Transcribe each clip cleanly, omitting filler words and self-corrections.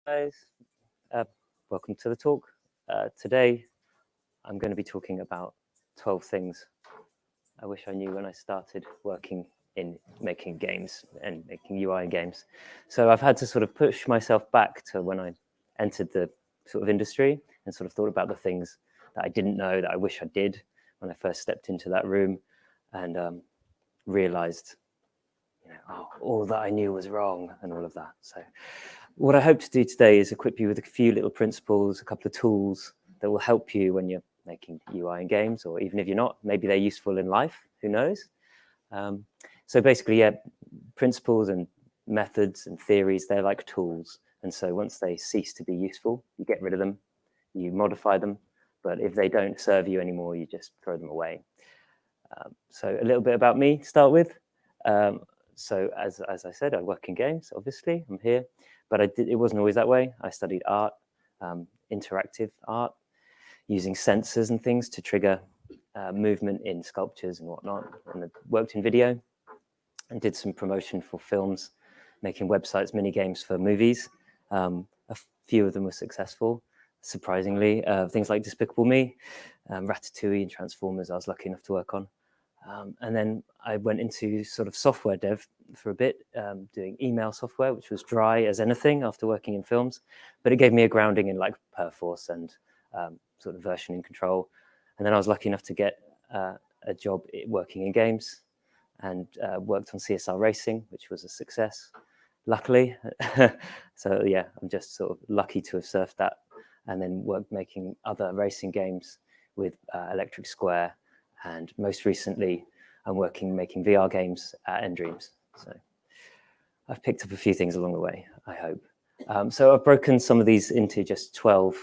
Guys, welcome to the talk. Today, I'm going to be talking about 12 things I wish I knew when I started working in making games and making UI games. So I've had to sort of push myself back to when I entered the sort of industry and sort of thought about the things that I didn't know that I wish I did when I first stepped into that room and realized, all that I knew was wrong and all of that. So what I hope to do today is equip you with a few little principles, a couple of tools that will help you when you're making UI in games, or even if you're not, maybe they're useful in life, who knows? So basically, principles and methods and theories, they're like tools. And so once they cease to be useful, you get rid of them, you modify them. But if they don't serve you anymore, you just throw them away. So a little bit about me to start with. So as I said, I work in games, obviously, I'm here. But it wasn't always that way. I studied art, interactive art, using sensors and things to trigger movement in sculptures and whatnot. And I worked in video and did some promotion for films, making websites, mini games for movies. A few of them were successful, surprisingly. Things like Despicable Me, Ratatouille and Transformers I was lucky enough to work on. And then I went into sort of software dev for a bit, doing email software, which was dry as anything after working in films, but it gave me a grounding in like Perforce and sort of versioning control. And then I was lucky enough to get a job working in games and worked on CSR Racing, which was a success, luckily. So yeah, I'm just sort of lucky to have surfed that and then worked making other racing games with Electric Square. And most recently, I'm making VR games at Endreams. So I've picked up a few things along the way, I hope. So I've broken some of these into just 12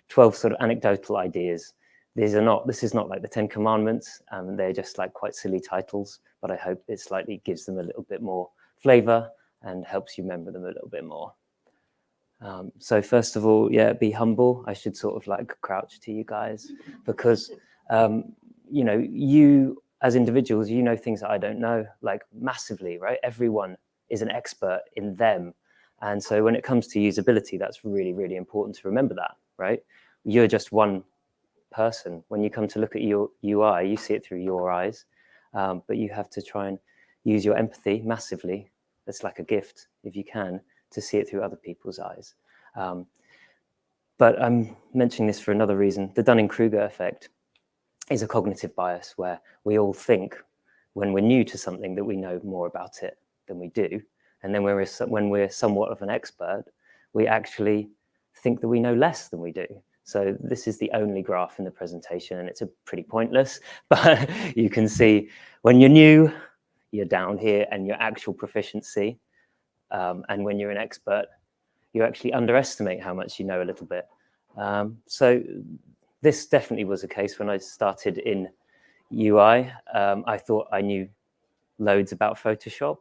sort of anecdotal ideas. This is not like the 10 Commandments. They're just like quite silly titles, but I hope it slightly gives them a little bit more flavor and helps you remember them a little bit more. So first of all, be humble. I should sort of like crouch to you guys because you as individuals, you know things that I don't know, like massively, right? Everyone is an expert in them. And so when it comes to usability, that's really, really important to remember that, right? You're just one person. When you come to look at your UI, you see it through your eyes, but you have to try and use your empathy massively. It's like a gift, if you can, to see it through other people's eyes. But I'm mentioning this for another reason. The Dunning-Kruger effect is a cognitive bias where we all think when we're new to something that we know more about it than we do. And then when we're somewhat of an expert, we actually think that we know less than we do. So this is the only graph in the presentation, and it's pretty pointless, but you can see when you're new, you're down here and your actual proficiency. And when you're an expert, you actually underestimate how much you know a little bit. So this definitely was the case when I started in UI. I thought I knew loads about Photoshop,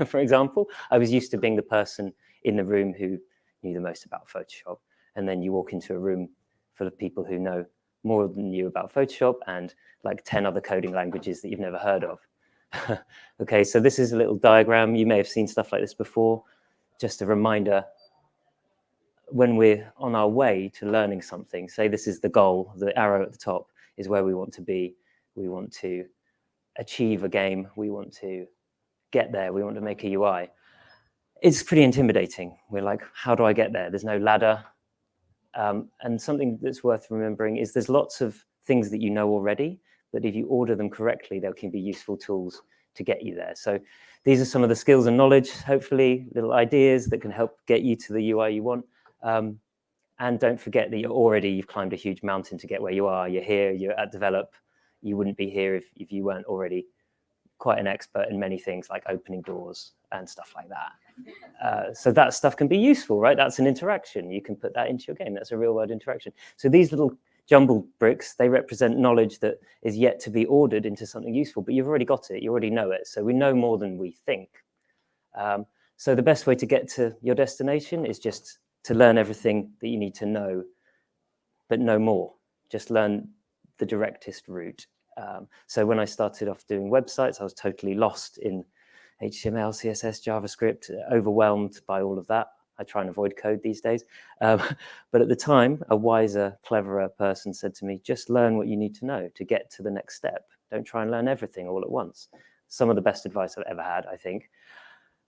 for example. I was used to being the person in the room who knew the most about Photoshop. And then you walk into a room full of people who know more than you about Photoshop and like 10 other coding languages that you've never heard of. Okay, so this is a little diagram. You may have seen stuff like this before. Just a reminder, when we're on our way to learning something, say this is the goal, the arrow at the top is where we want to be. We want to achieve a game. We want to get there. We want to make a UI. It's pretty intimidating. We're like, how do I get there? There's no ladder. And something that's worth remembering is there's lots of things that you know already, but if you order them correctly, they can be useful tools to get you there. So these are some of the skills and knowledge, hopefully little ideas that can help get you to the UI you want. And don't forget that you've climbed a huge mountain to get where you are. You're here, you're at Develop. You wouldn't be here if you weren't already quite an expert in many things like opening doors and stuff like that. So that stuff can be useful, right? That's an interaction. You can put that into your game. That's a real world interaction. So these little jumbled bricks, they represent knowledge that is yet to be ordered into something useful, but you've already got it. You already know it. So we know more than we think. So the best way to get to your destination is just to learn everything that you need to know, but no more. Just learn the directest route. So when I started off doing websites, I was totally lost in HTML, CSS, JavaScript, overwhelmed by all of that. I try and avoid code these days. But at the time, a wiser, cleverer person said to me, just learn what you need to know to get to the next step. Don't try and learn everything all at once. Some of the best advice I've ever had, I think.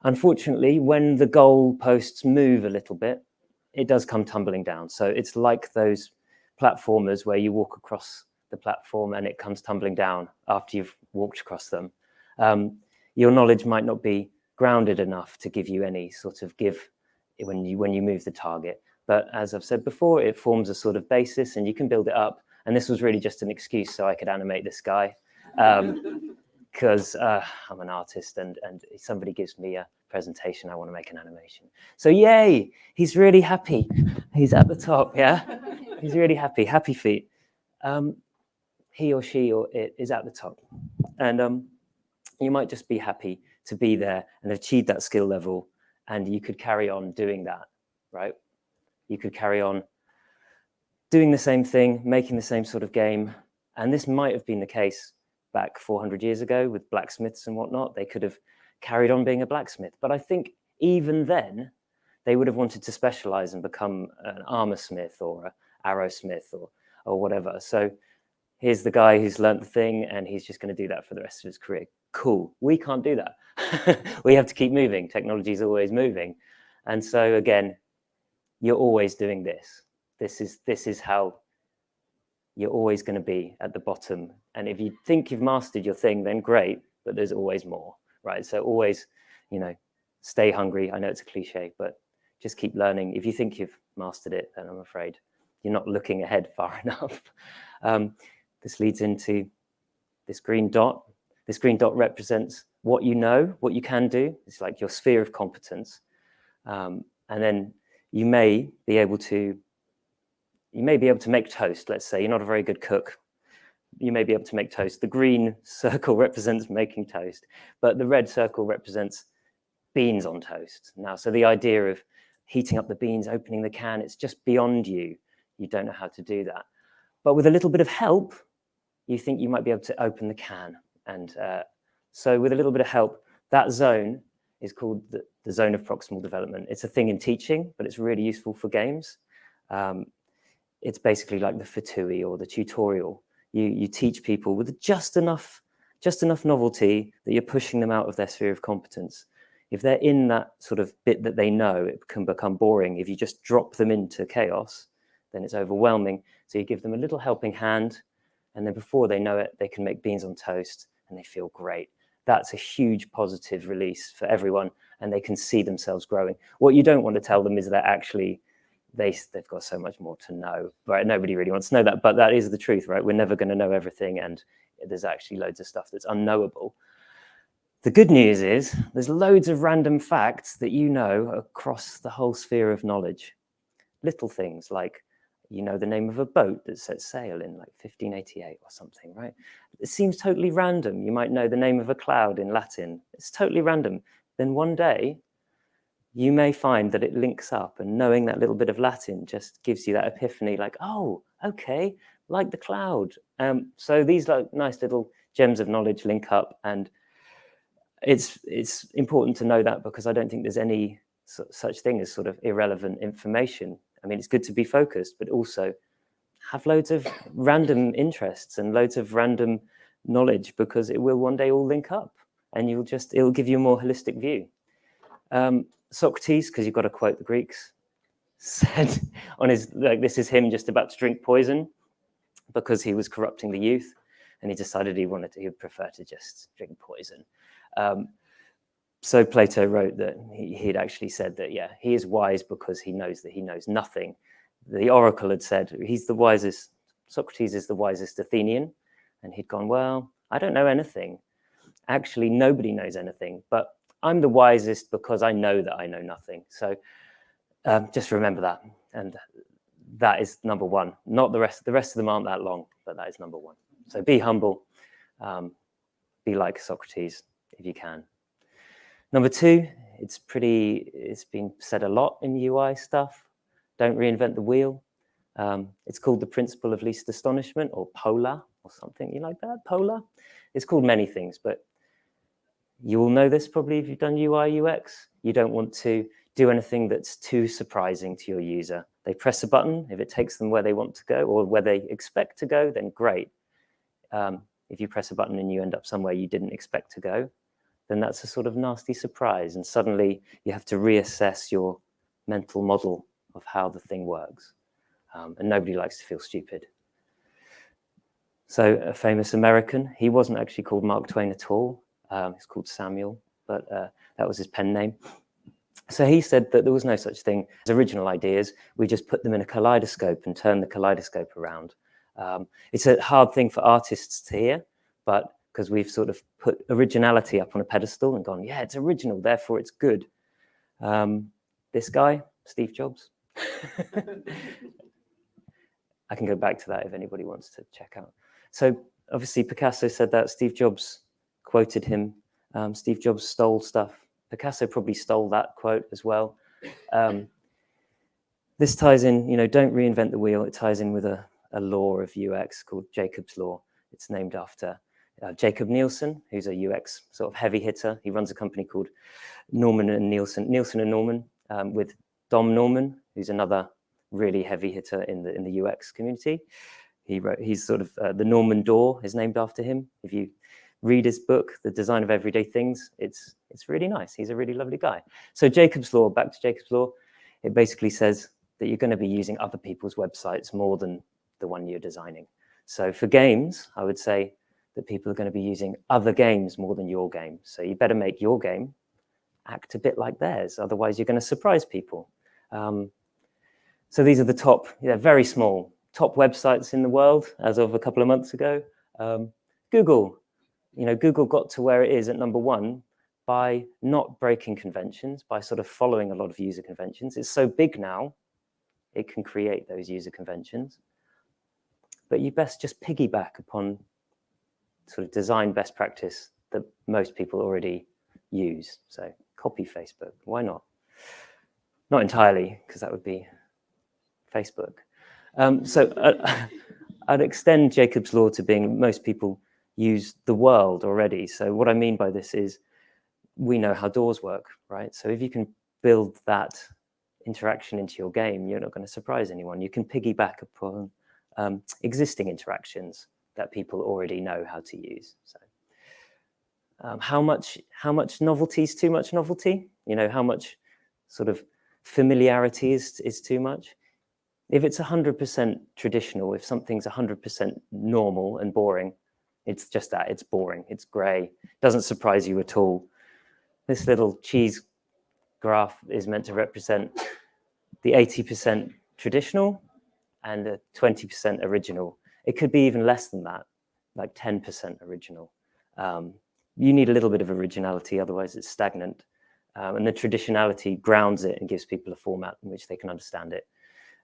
Unfortunately, when the goalposts move a little bit, it does come tumbling down. So it's like those platformers where you walk across the platform and it comes tumbling down after you've walked across them. Your knowledge might not be grounded enough to give you any sort of give when you move the target. But as I've said before, it forms a sort of basis and you can build it up. And this was really just an excuse so I could animate this guy. Because I'm an artist and if somebody gives me a presentation, I want to make an animation. So yay, he's really happy. He's at the top, yeah? He's really happy, happy feet. He or she or it is at the top. And you might just be happy to be there and achieve that skill level, and you could carry on doing that, right? You could carry on doing the same thing, making the same sort of game. And this might have been the case back 400 years ago with blacksmiths and whatnot. They could have carried on being a blacksmith. But I think even then, they would have wanted to specialize and become an armor smith or an arrow smith or whatever. So here's the guy who's learned the thing and he's just going to do that for the rest of his career. Cool. We can't do that. We have to keep moving. Technology is always moving. And so again, you're always doing this. This is how you're always going to be at the bottom. And if you think you've mastered your thing, then great, but there's always more, right? So always, stay hungry. I know it's a cliche, but just keep learning. If you think you've mastered it, then I'm afraid you're not looking ahead far enough. This leads into this green dot. This green dot represents what you know, what you can do. It's like your sphere of competence. And then you may be able to make toast. Let's say you're not a very good cook. You may be able to make toast. The green circle represents making toast, but the red circle represents beans on toast. Now, so the idea of heating up the beans, opening the can, it's just beyond you. You don't know how to do that. But with a little bit of help, you think you might be able to open the can. And so with a little bit of help, that zone is called the zone of proximal development. It's a thing in teaching, but it's really useful for games. It's basically like the fatui or the tutorial. You teach people with just enough novelty that you're pushing them out of their sphere of competence. If they're in that sort of bit that they know, it can become boring. If you just drop them into chaos, then it's overwhelming. So you give them a little helping hand, and then before they know it, they can make beans on toast and they feel great. That's a huge positive release for everyone, and they can see themselves growing. What you don't want to tell them is that actually they've got so much more to know, right? Nobody really wants to know that, but that is the truth, right? We're never going to know everything, and there's actually loads of stuff that's unknowable. The good news is there's loads of random facts that you know across the whole sphere of knowledge. Little things like, the name of a boat that set sail in like 1588 or something, right? It seems totally random. You might know the name of a cloud in Latin. It's totally random. Then one day, you may find that it links up, and knowing that little bit of Latin just gives you that epiphany, like, oh, okay, like the cloud. So these like nice little gems of knowledge link up, and it's important to know that, because I don't think there's any such thing as sort of irrelevant information. I mean, it's good to be focused, but also have loads of random interests and loads of random knowledge, because it will one day all link up, and it'll give you a more holistic view. Socrates, because you've got to quote the Greeks, said on this is him just about to drink poison because he was corrupting the youth, and he decided he would prefer to just drink poison. So Plato wrote that he'd actually said that, yeah, he is wise because he knows that he knows nothing. The oracle had said he's the wisest, Socrates is the wisest Athenian. And he'd gone, well, I don't know anything. Actually, nobody knows anything, but I'm the wisest because I know that I know nothing. So just remember that. And that is number one. Not the rest. The rest of them aren't that long, but that is number one. So be humble. Be like Socrates if you can. Number two, it's been said a lot in UI stuff. Don't reinvent the wheel. It's called the principle of least astonishment, or POLAR, or something. You like that? POLAR? It's called many things, but you will know this probably if you've done UI, UX. You don't want to do anything that's too surprising to your user. They press a button. If it takes them where they want to go or where they expect to go, then great. If you press a button and you end up somewhere you didn't expect to go, then that's a sort of nasty surprise. And suddenly you have to reassess your mental model of how the thing works. And nobody likes to feel stupid. So a famous American, he wasn't actually called Mark Twain at all. He's called Samuel, but that was his pen name. So he said that there was no such thing as original ideas. We just put them in a kaleidoscope and turn the kaleidoscope around. It's a hard thing for artists to hear, but because we've sort of put originality up on a pedestal and gone, yeah, it's original, therefore it's good. This guy, Steve Jobs. I can go back to that if anybody wants to check out. So obviously Picasso said that, Steve Jobs quoted him. Steve Jobs stole stuff. Picasso probably stole that quote as well. This ties in, don't reinvent the wheel. It ties in with a law of UX called Jacob's Law. It's named after Jacob Nielsen, who's a UX sort of heavy hitter. He runs a company called Nielsen and Norman, with Dom Norman, who's another really heavy hitter in the UX community. He's sort of the Norman Door is named after him. If you read his book, The Design of Everyday Things, it's really nice. He's a really lovely guy. So Jacob's Law, back to Jacob's Law, it basically says that you're going to be using other people's websites more than the one you're designing. So for games, I would say that people are going to be using other games more than your game. So you better make your game act a bit like theirs. Otherwise, you're going to surprise people. So these are the top, very small, top websites in the world as of a couple of months ago. Google. Google got to where it is at number one by not breaking conventions, by sort of following a lot of user conventions. It's so big now, it can create those user conventions. But you best just piggyback upon sort of design best practice that most people already use. So copy Facebook, why not? Not entirely, because that would be Facebook. I'd extend Jacob's Law to being most people use the world already. So what I mean by this is we know how doors work, right? So if you can build that interaction into your game, you're not going to surprise anyone. You can piggyback upon existing interactions that people already know how to use. So how much novelty is too much novelty? How much sort of familiarity is too much? If it's 100% traditional, if something's 100% normal and boring, it's just that, it's boring, it's gray, doesn't surprise you at all. This little cheese graph is meant to represent the 80% traditional and the 20% original. It could be even less than that, like 10% original. You need a little bit of originality, otherwise it's stagnant. And the traditionality grounds it and gives people a format in which they can understand it.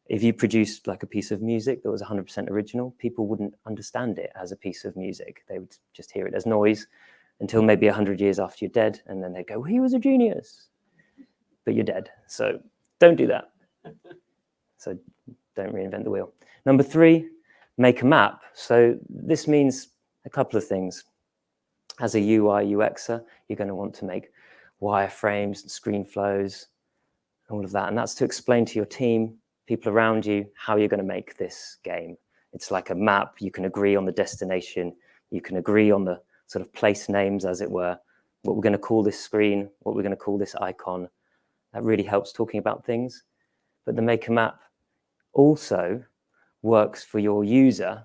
If you produced like a piece of music that was 100% original, people wouldn't understand it as a piece of music. They would just hear it as noise until maybe 100 years after you're dead. And then they go, well, he was a genius, but you're dead. So don't do that. So don't reinvent the wheel. Number 3, make a map. So this means a couple of things. As a UI UXer, you're going to want to make wireframes and screen flows, all of that. And that's to explain to your team, people around you, how you're going to make this game. It's like a map. You can agree on the destination. You can agree on the sort of place names, as it were, what we're going to call this screen, what we're going to call this icon. That really helps talking about things. But the make a map also works for your user.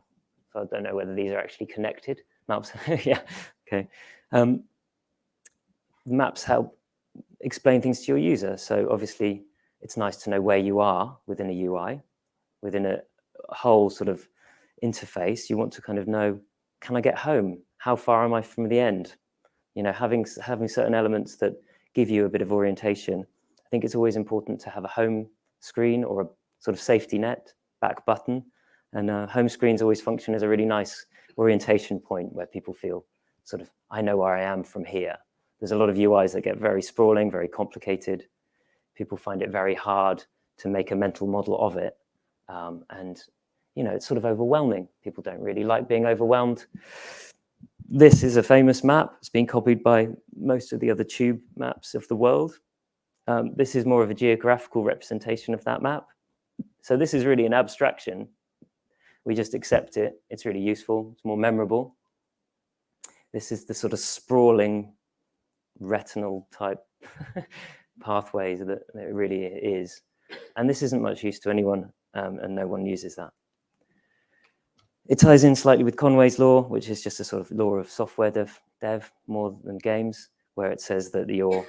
So I don't know whether these are actually connected. Maps, yeah, okay. Maps help explain things to your user. So obviously, it's nice to know where you are within a UI, within a whole sort of interface. You want to kind of know, can I get home? How far am I from the end? Having certain elements that give you a bit of orientation. I think it's always important to have a home screen or a sort of safety net, back button. And home screens always function as a really nice orientation point where people feel sort of, I know where I am from here. There's a lot of UIs that get very sprawling, very complicated. People find it very hard to make a mental model of it. And it's sort of overwhelming. People don't really like being overwhelmed. This is a famous map. It's been copied by most of the other tube maps of the world. This is more of a geographical representation of that map. So this is really an abstraction. We just accept it. It's really useful. It's more memorable. This is the sort of sprawling retinal type pathways that it really is. And this isn't much use to anyone, and no one uses that. It ties in slightly with Conway's law, which is just a sort of law of software dev more than games, where it says that your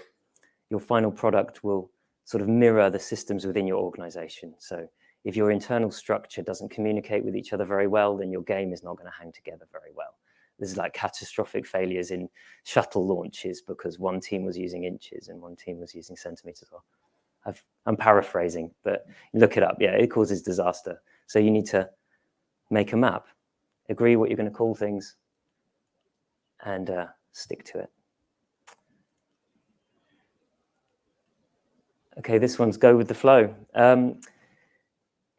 final product will sort of mirror the systems within your organization. So if your internal structure doesn't communicate with each other very well, then your game is not going to hang together very well. This is like catastrophic failures in shuttle launches because one team was using inches and one team was using centimeters. I'm paraphrasing, but look it up. Yeah, it causes disaster. So you need to make a map, agree what you're going to call things, and stick to it. Okay, this one's go with the flow.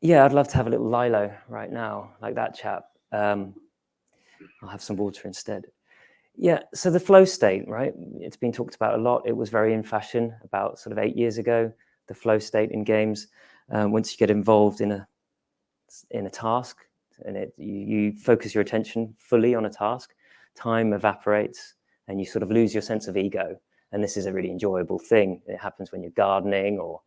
Yeah, I'd love to have a little Lilo right now, like that chap. I'll have some water instead. Yeah, so the flow state, right? It's been talked about a lot. It was very in fashion about sort of 8 years ago, the flow state in games. Once you get involved in a task, and you focus your attention fully on a task, time evaporates and you sort of lose your sense of ego. And this is a really enjoyable thing. It happens when you're gardening or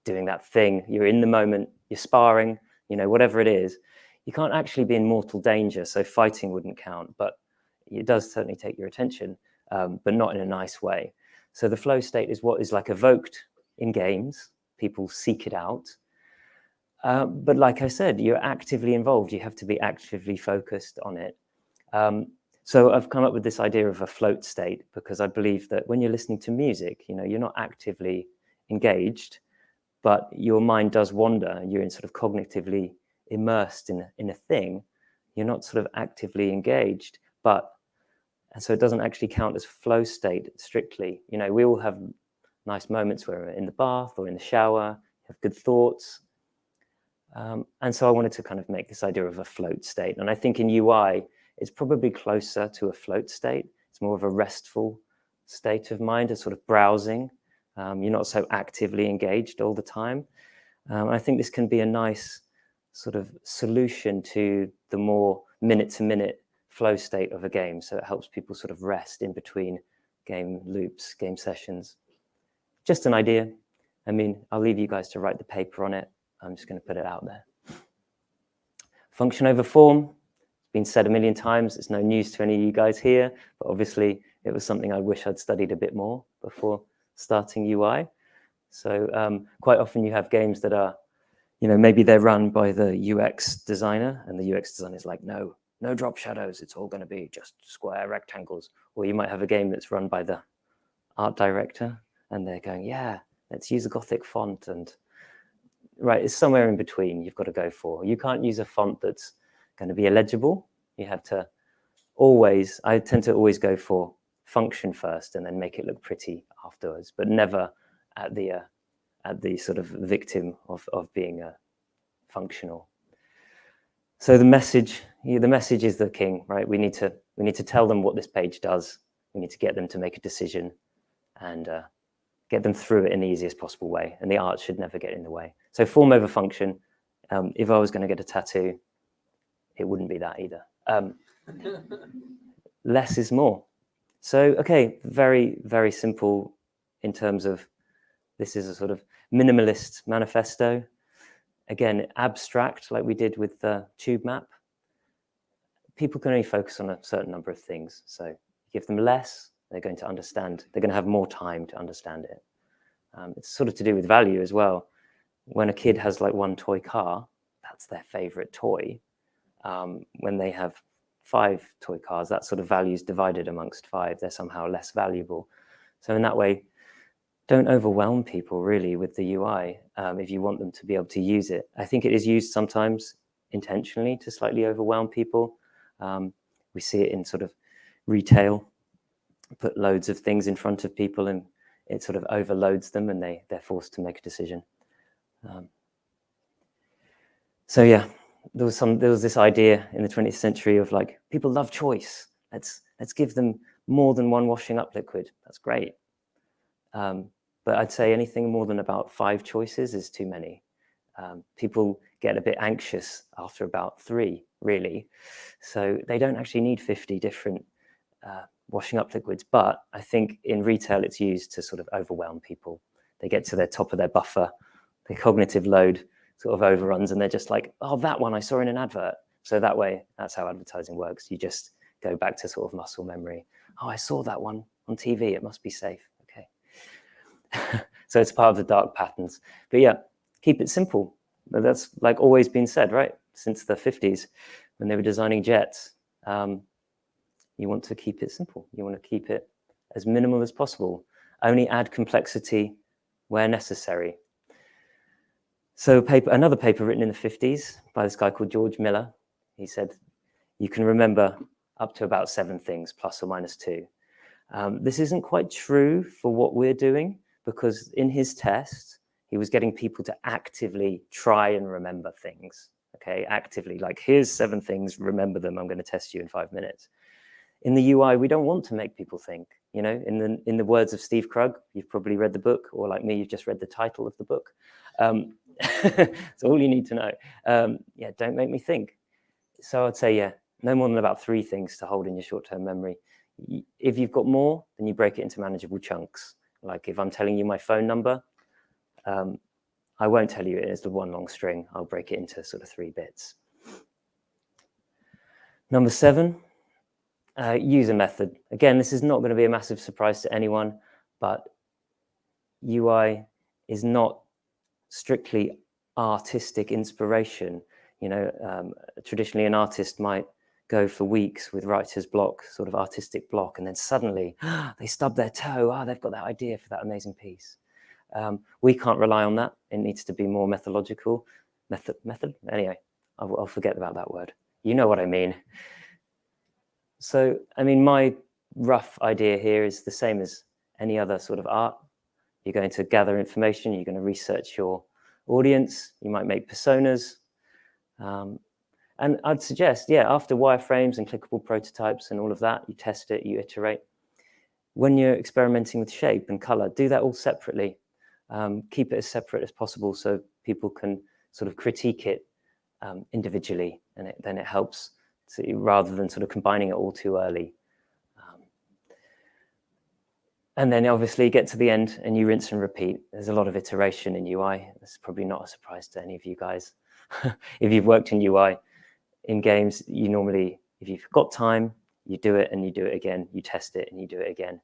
doing that thing. You're in the moment, you're sparring, whatever it is. You can't actually be in mortal danger, so fighting wouldn't count, but it does certainly take your attention, but not in a nice way. So the flow state is what is like evoked in games. People seek it out. But like I said, you're actively involved. You have to be actively focused on it. So I've come up with this idea of a float state because I believe that when you're listening to music, you're not actively engaged, but your mind does wander. You're in sort of cognitively immersed in a thing. You're not sort of actively engaged, and so it doesn't actually count as flow state strictly. We all have nice moments where we're in the bath or in the shower, have good thoughts. And so I wanted to kind of make this idea of a float state. And I think in UI, it's probably closer to a float state. It's more of a restful state of mind, a sort of browsing. You're not so actively engaged all the time. I think this can be a nice sort of solution to the more minute-to-minute flow state of a game. So it helps people sort of rest in between game loops, game sessions. Just an idea. I mean, I'll leave you guys to write the paper on it. I'm just going to put it out there. Function over form. It's been said a million times. It's no news to any of you guys here, but obviously it was something I wish I'd studied a bit more before starting UI. So quite often you have games that are, maybe they're run by the UX designer, and the UX designer is like, no drop shadows. It's all going to be just square rectangles. Or you might have a game that's run by the art director, and they're going, yeah, let's use a Gothic font. And right, it's somewhere in between you've got to go for. You can't use a font that's going to be illegible. You have to I tend to always go for function first and then make it look pretty afterwards, but never at the sort of victim of being functional. So the message is the king, right? We need to tell them what this page does. We need to get them to make a decision and get them through it in the easiest possible way. And the art should never get in the way. So form over function. If I was going to get a tattoo, it wouldn't be that either. Less is more. So, okay, very, very simple in terms of this is a sort of minimalist manifesto. Again, abstract, like we did with the tube map. People can only focus on a certain number of things. So give them less, they're going to understand. They're going to have more time to understand it. It's sort of to do with value as well. When a kid has like one toy car, that's their favorite toy. When they have 5 toy cars, that sort of value is divided amongst 5. They're somehow less valuable. So in that way, don't overwhelm people really with the UI if you want them to be able to use it. I think it is used sometimes intentionally to slightly overwhelm people. We see it in sort of retail, put loads of things in front of people and it sort of overloads them and they're forced to make a decision. So yeah, there was this idea in the 20th century of like, people love choice. Let's give them more than one washing up liquid. That's great. but I'd say anything more than about 5 choices is too many. People get a bit anxious after about 3, really. So they don't actually need 50 different washing up liquids, but I think in retail it's used to sort of overwhelm people. They get to the top of their buffer, the cognitive load sort of overruns, and they're just like, oh, that one I saw in an advert. So that way, that's how advertising works. You just go back to sort of muscle memory. Oh, I saw that one on TV, it must be safe. Okay. So it's part of the dark patterns. But yeah, keep it simple. But that's like always been said, right? Since the 50s, when they were designing jets. You want to keep it simple. You want to keep it as minimal as possible. Only add complexity where necessary. So another paper written in the 50s by this guy called George Miller. He said, you can remember up to about 7 things, plus or minus 2. This isn't quite true for what we're doing, because in his test, he was getting people to actively try and remember things. Okay, actively, like here's 7 things, remember them, I'm going to test you in 5 minutes. In the UI, we don't want to make people think, you know, in the words of Steve Krug, you've probably read the book, or like me, you've just read the title of the book. It's all you need to know. Yeah, don't make me think. So I'd say, yeah, no more than about 3 things to hold in your short-term memory. If you've got more, then you break it into manageable chunks. Like if I'm telling you my phone number, I won't tell you it is the one long string. I'll break it into sort of 3 bits. Number 7, user method. Again, this is not going to be a massive surprise to anyone, but UI is not strictly artistic inspiration. You know, traditionally an artist might go for weeks with writer's block, sort of artistic block, and then suddenly they stub their toe. They've got that idea for that amazing piece. We can't rely on that. It needs to be more methodological. Method? Anyway, I'll forget about that word. You know what I mean. So, I mean, my rough idea here is the same as any other sort of art. You're going to gather information, you're going to research your audience, you might make personas. And I'd suggest, yeah, after wireframes and clickable prototypes and all of that, you test it, you iterate. When you're experimenting with shape and color, do that all separately. Keep it as separate as possible so people can sort of critique it individually, and then it helps rather than sort of combining it all too early. And then obviously get to the end and you rinse and repeat. There's a lot of iteration in UI. That's probably not a surprise to any of you guys. If you've worked in UI in games, you normally, if you've got time, you do it and you do it again, you test it and you do it again.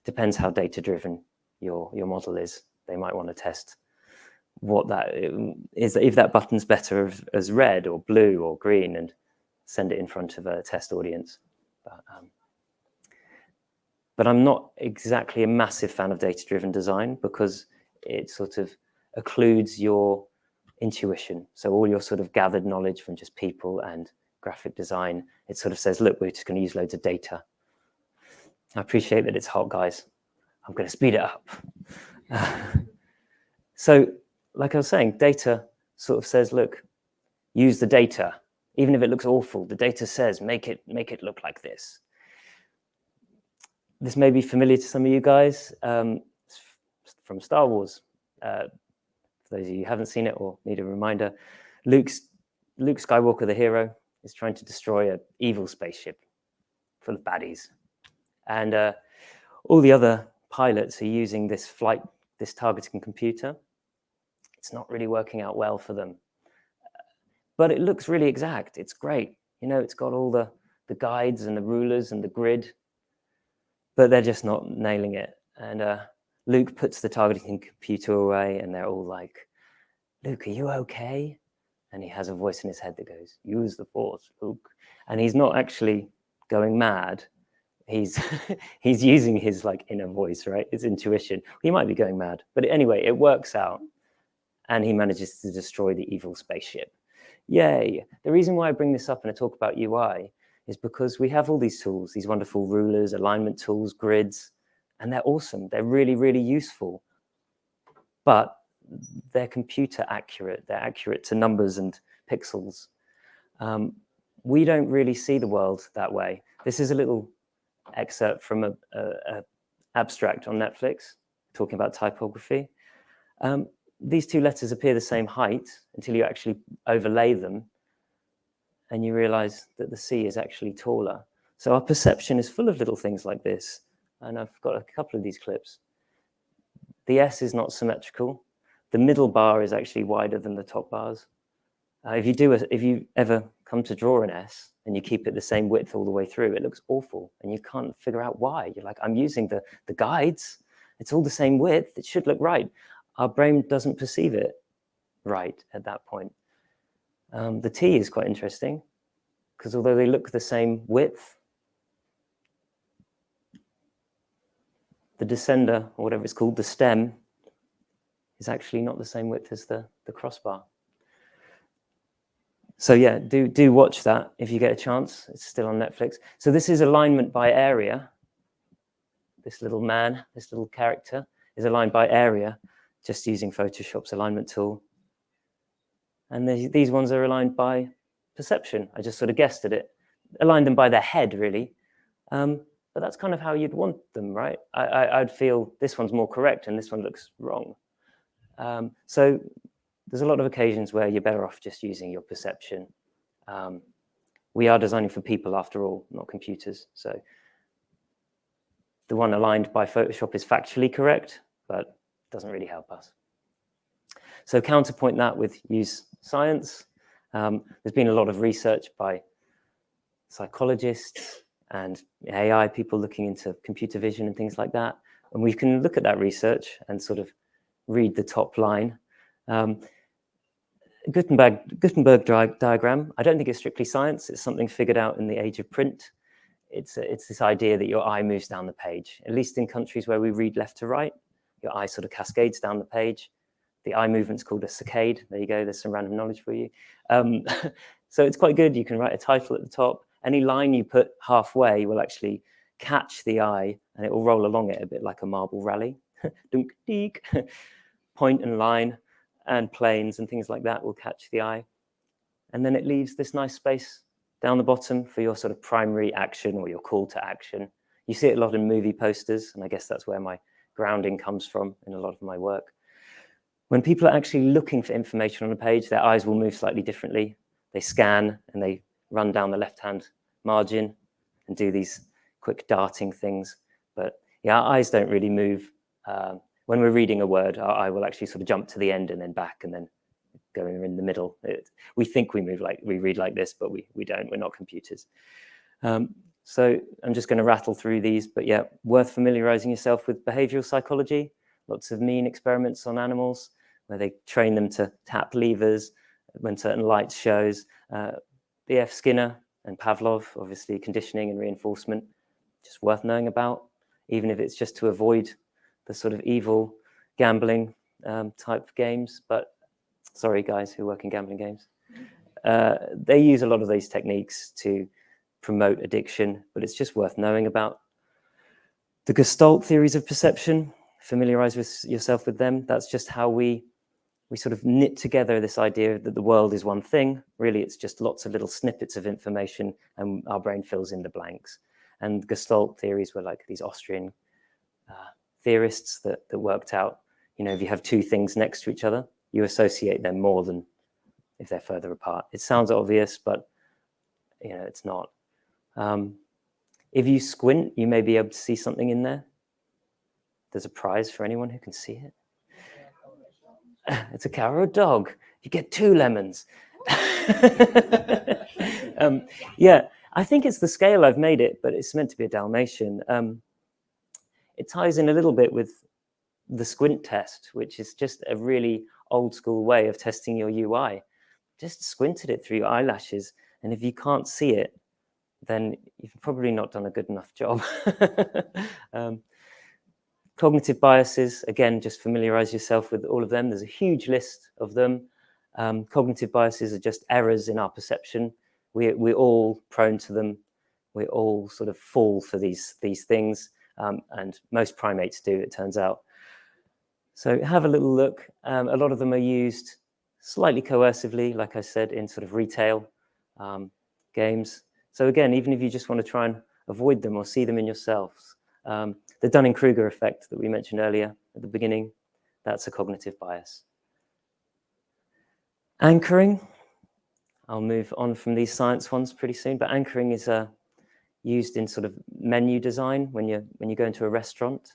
Depends how data-driven your model is. They might want to test what that is, if that button's better as red or blue or green, and send it in front of a test audience. But I'm not exactly a massive fan of data-driven design because it sort of occludes your intuition. So all your sort of gathered knowledge from just people and graphic design, it sort of says, look, we're just going to use loads of data. I appreciate that it's hot, guys. I'm going to speed it up. So like I was saying, data sort of says, look, use the data. Even if it looks awful, the data says, make it look like this. This may be familiar to some of you guys from Star Wars. For those of you who haven't seen it or need a reminder, Luke Skywalker, the hero, is trying to destroy an evil spaceship full of baddies. And all the other pilots are using this targeting computer. It's not really working out well for them. But it looks really exact. It's great. You know, it's got all the guides and the rulers and the grid, but they're just not nailing it. And Luke puts the targeting computer away and they're all like, Luke, are you okay? And he has a voice in his head that goes, use the force, Luke. And he's not actually going mad. He's using his like inner voice, right? His intuition. He might be going mad, but anyway, it works out. And he manages to destroy the evil spaceship. Yay. The reason why I bring this up and I talk about UI is because we have all these tools, these wonderful rulers, alignment tools, grids, and they're awesome. They're really, really useful. But they're computer accurate. They're accurate to numbers and pixels. We don't really see the world that way. This is a little excerpt from a abstract on Netflix. talking about typography. These two letters appear the same height until you actually overlay them, and you realize that the C is actually taller. So our perception is full of little things like this, and I've got a couple of these clips. The S is not symmetrical. The middle bar is actually wider than the top bars. If you ever come to draw an S and you keep it the same width all the way through, it looks awful, and you can't figure out why. You're like, I'm using the guides. It's all the same width. It should look right. Our brain doesn't perceive it right at that point. The T is quite interesting, because although they look the same width, the descender, or whatever it's called, the stem, is actually not the same width as the crossbar. So yeah, do watch that if you get a chance. It's still on Netflix. So this is alignment by area. This little man, this little character, is aligned by area, just using Photoshop's alignment tool. And these ones are aligned by perception. I just sort of guessed at it. Aligned them by their head, really. But that's kind of how you'd want them, right? I'd feel this one's more correct and this one looks wrong. So there's a lot of occasions where you're better off just using your perception. We are designing for people, after all, not computers. So the one aligned by Photoshop is factually correct, but doesn't really help us. So counterpoint that with use science. There's been a lot of research by psychologists and AI people looking into computer vision and things like that. And we can look at that research and sort of read the top line. Gutenberg diagram, I don't think it's strictly science. It's something figured out in the age of print. It's this idea that your eye moves down the page, at least in countries where we read left to right. Your eye sort of cascades down the page. The eye movement's called a saccade. There you go, there's some random knowledge for you. So it's quite good. You can write a title at the top. Any line you put halfway will actually catch the eye, and it will roll along it a bit like a marble rally. Dunk, deek. Point and line and planes and things like that will catch the eye. And then it leaves this nice space down the bottom for your sort of primary action or your call to action. You see it a lot in movie posters, and I guess that's where my grounding comes from in a lot of my work. When people are actually looking for information on a page, their eyes will move slightly differently. They scan and they run down the left-hand margin and do these quick darting things. But yeah, our eyes don't really move. When we're reading a word, our eye will actually sort of jump to the end and then back and then go in the middle. We think we read like this, but we don't. We're not computers. So I'm just going to rattle through these, but yeah, worth familiarizing yourself with behavioral psychology. Lots of mean experiments on animals where they train them to tap levers when certain light shows. B.F. Skinner and Pavlov, obviously conditioning and reinforcement, just worth knowing about, even if it's just to avoid the sort of evil gambling type games. But sorry, guys who work in gambling games. They use a lot of these techniques to promote addiction, but it's just worth knowing about. The Gestalt theories of perception, familiarize yourself with them. That's just how we sort of knit together this idea that the world is one thing. Really, it's just lots of little snippets of information, and our brain fills in the blanks. And Gestalt theories were like these Austrian theorists that worked out, if you have two things next to each other, you associate them more than if they're further apart. It sounds obvious, but it's not. If you squint, you may be able to see something in there. There's a prize for anyone who can see it. It's a cow or a dog. You get 2 lemons. Yeah, I think it's the scale I've made it, but it's meant to be a Dalmatian. It ties in a little bit with the squint test, which is just a really old school way of testing your UI. Just squinted it through your eyelashes, and if you can't see it, then you've probably not done a good enough job. Cognitive biases, again, just familiarize yourself with all of them. There's a huge list of them. Cognitive biases are just errors in our perception. We're all prone to them. We all sort of fall for these things, and most primates do, it turns out. So have a little look. A lot of them are used slightly coercively, like I said, in sort of retail games. So again, even if you just want to try and avoid them or see them in yourselves, the Dunning-Kruger effect that we mentioned earlier, at the beginning, that's a cognitive bias. Anchoring, I'll move on from these science ones pretty soon, but anchoring is used in sort of menu design when you go into a restaurant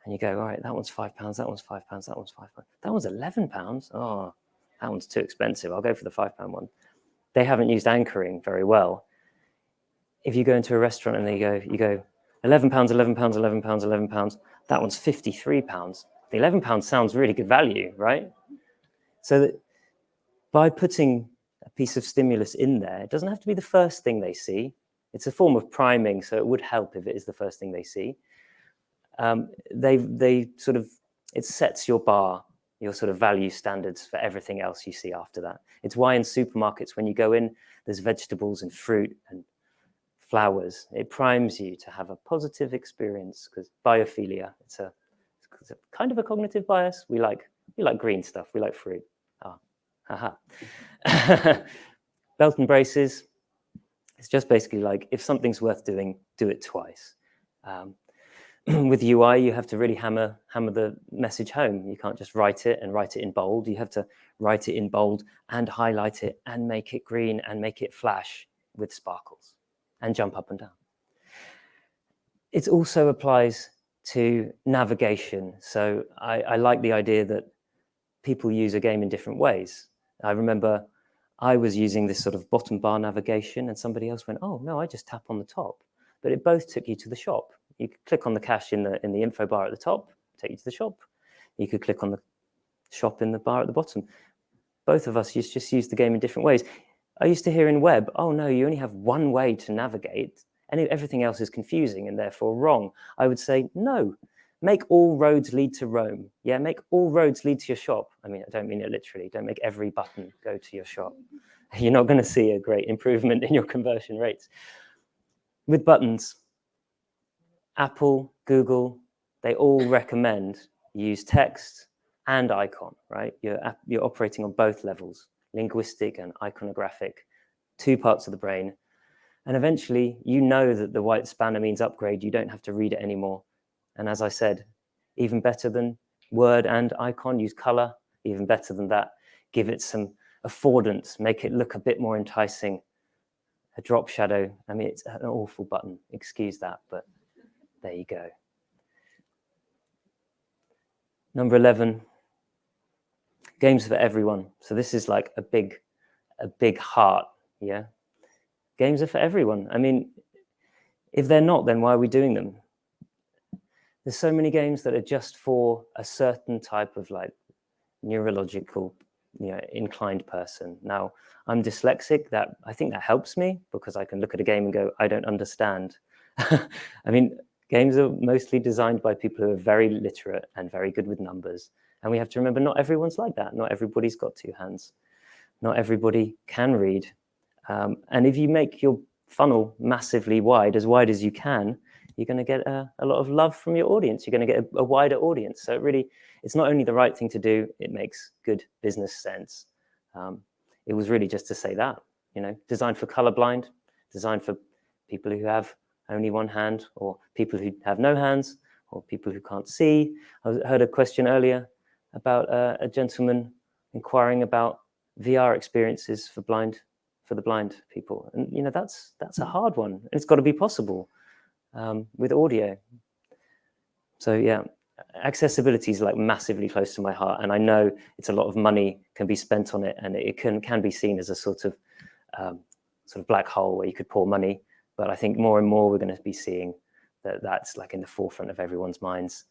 and you go, all right, that one's £5, that one's £5, that one's £5, that one's £11. Oh, that one's too expensive. I'll go for the £5 one. They haven't used anchoring very well. If you go into a restaurant and you go £11, £11, £11, £11, that one's £53. The £11 sounds really good value, right? So that by putting a piece of stimulus in there, it doesn't have to be the first thing they see. It's a form of priming, so it would help if it is the first thing they see. It sets your bar, your sort of value standards for everything else you see after that. It's why in supermarkets, when you go in, there's vegetables and fruit and flowers. It primes you to have a positive experience, because biophilia, it's a kind of a cognitive bias. We like green stuff. We like fruit. Haha. Belt and braces. It's just basically like, if something's worth doing, do it twice. With UI, you have to really hammer the message home. You can't just write it in bold. You have to write it in bold and highlight it and make it green and make it flash with sparkles and jump up and down. It also applies to navigation. So I like the idea that people use a game in different ways. I remember I was using this sort of bottom bar navigation and somebody else went, oh, no, I just tap on the top. But it both took you to the shop. You could click on the cash in the info bar at the top, take you to the shop. You could click on the shop in the bar at the bottom. Both of us just use the game in different ways. I used to hear in web, oh, no, you only have one way to navigate and everything else is confusing and therefore wrong. I would say, no. Make all roads lead to Rome. Yeah, make all roads lead to your shop. I mean, I don't mean it literally. Don't make every button go to your shop. You're not going to see a great improvement in your conversion rates. With buttons, Apple, Google, they all recommend you use text and icon, right? You're operating on both levels, linguistic and iconographic, two parts of the brain. And eventually, you know that the white spanner means upgrade. You don't have to read it anymore. And as I said, even better than word and icon, use color. Even better than that, give it some affordance, make it look a bit more enticing. A drop shadow, I mean, it's an awful button, excuse that, but there you go. Number 11, games for everyone. So this is like a big heart, yeah? Games are for everyone. I mean, if they're not, then why are we doing them? There's so many games that are just for a certain type of like neurological, inclined person. Now, I'm dyslexic. I think that helps me because I can look at a game and go, I don't understand. I mean, games are mostly designed by people who are very literate and very good with numbers. And we have to remember, not everyone's like that. Not everybody's got two hands. Not everybody can read. And if you make your funnel massively wide as you can, you're going to get a lot of love from your audience. You're going to get a wider audience. So it's not only the right thing to do, it makes good business sense. It was really just to say that, designed for colorblind, designed for people who have only one hand, or people who have no hands, or people who can't see. I heard a question earlier about a gentleman inquiring about VR experiences for the blind people. And, that's a hard one. And it's got to be possible. With audio. So yeah, accessibility is like massively close to my heart, and I know it's a lot of money can be spent on it, and it can be seen as a sort of black hole where you could pour money. But I think more and more we're going to be seeing that's like in the forefront of everyone's minds.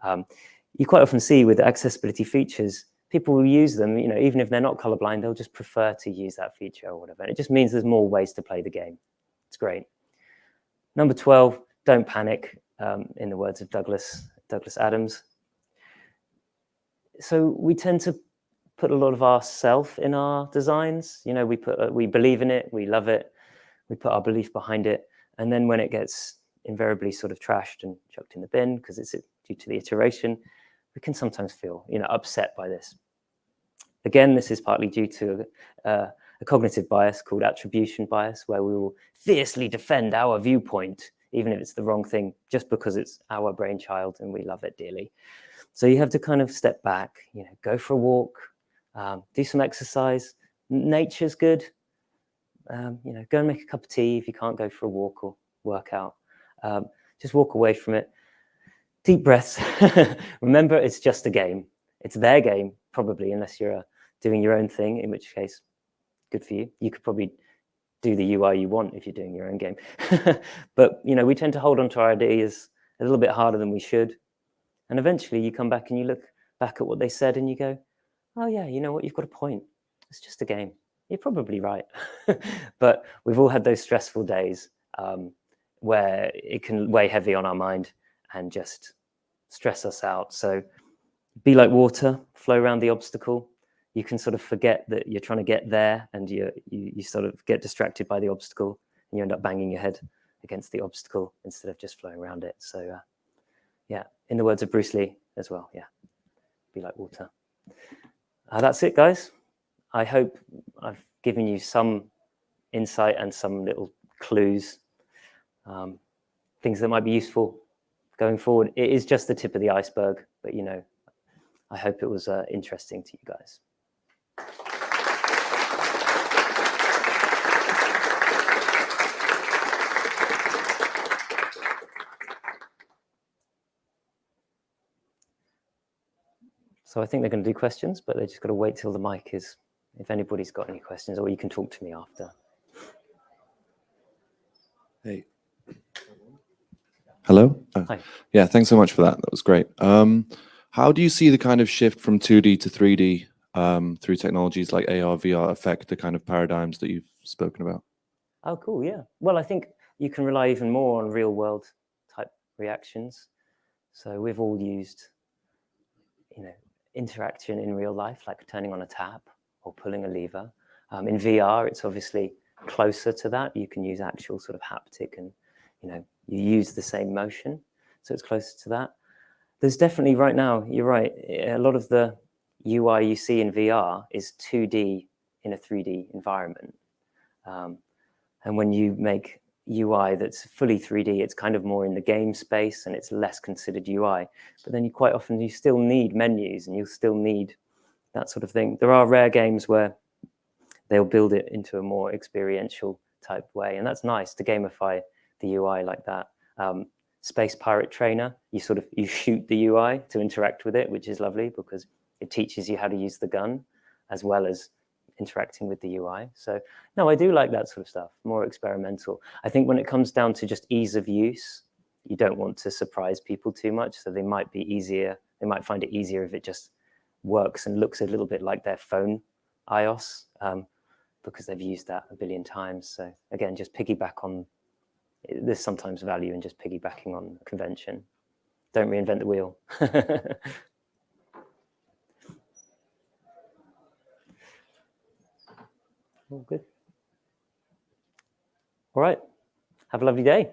You quite often see with accessibility features, people will use them, even if they're not colorblind, they'll just prefer to use that feature or whatever. And it just means there's more ways to play the game. It's great. Number 12, don't panic, in the words of Douglas Adams. So we tend to put a lot of ourself in our designs. We believe in it, we love it, we put our belief behind it, and then when it gets invariably sort of trashed and chucked in the bin because it's due to the iteration, we can sometimes feel upset by this. Again, this is partly due to a cognitive bias called attribution bias, where we will fiercely defend our viewpoint, even if it's the wrong thing, just because it's our brainchild and we love it dearly. So you have to kind of step back, go for a walk, do some exercise. Nature's good. Go and make a cup of tea if you can't go for a walk or work out. Just walk away from it. Deep breaths. Remember, it's just a game. It's their game, probably, unless you're doing your own thing, in which case, good for you. You could probably do the UI you want if you're doing your own game. But, we tend to hold on to our ideas a little bit harder than we should. And eventually you come back and you look back at what they said and you go, oh yeah, you know what, you've got a point. It's just a game. You're probably right. But we've all had those stressful days where it can weigh heavy on our mind and just stress us out. So be like water, flow around the obstacle. You can sort of forget that you're trying to get there, and you sort of get distracted by the obstacle, and you end up banging your head against the obstacle instead of just flowing around it. So yeah, in the words of Bruce Lee as well, yeah, be like water. That's it, guys. I hope I've given you some insight and some little clues, things that might be useful going forward. It is just the tip of the iceberg, but I hope it was interesting to you guys. So I think they're going to do questions, but they just got to wait till the mic is, if anybody's got any questions, or you can talk to me after. Hey. Hello? Hi. Yeah, thanks so much for that. That was great. How do you see the kind of shift from 2D to 3D through technologies like AR, VR affect the kind of paradigms that you've spoken about? Oh, cool, yeah. Well, I think you can rely even more on real world type reactions. So we've all used, interaction in real life, like turning on a tap or pulling a lever. In VR, it's obviously closer to that. You can use actual sort of haptic and, you use the same motion. So it's closer to that. There's definitely right now, you're right, a lot of the UI you see in VR is 2D in a 3D environment. And when you make UI that's fully 3D, it's kind of more in the game space and it's less considered UI. But then you still need menus and you still need that sort of thing. There are rare games where they'll build it into a more experiential type way. And that's nice to gamify the UI like that. Space Pirate Trainer, you shoot the UI to interact with it, which is lovely because it teaches you how to use the gun as well as interacting with the UI. So no, I do like that sort of stuff, more experimental. I think when it comes down to just ease of use, you don't want to surprise people too much. So they might find it easier if it just works and looks a little bit like their phone iOS because they've used that a billion times. So again, just piggyback on, there's sometimes value in just piggybacking on convention. Don't reinvent the wheel. All good. All right. Have a lovely day.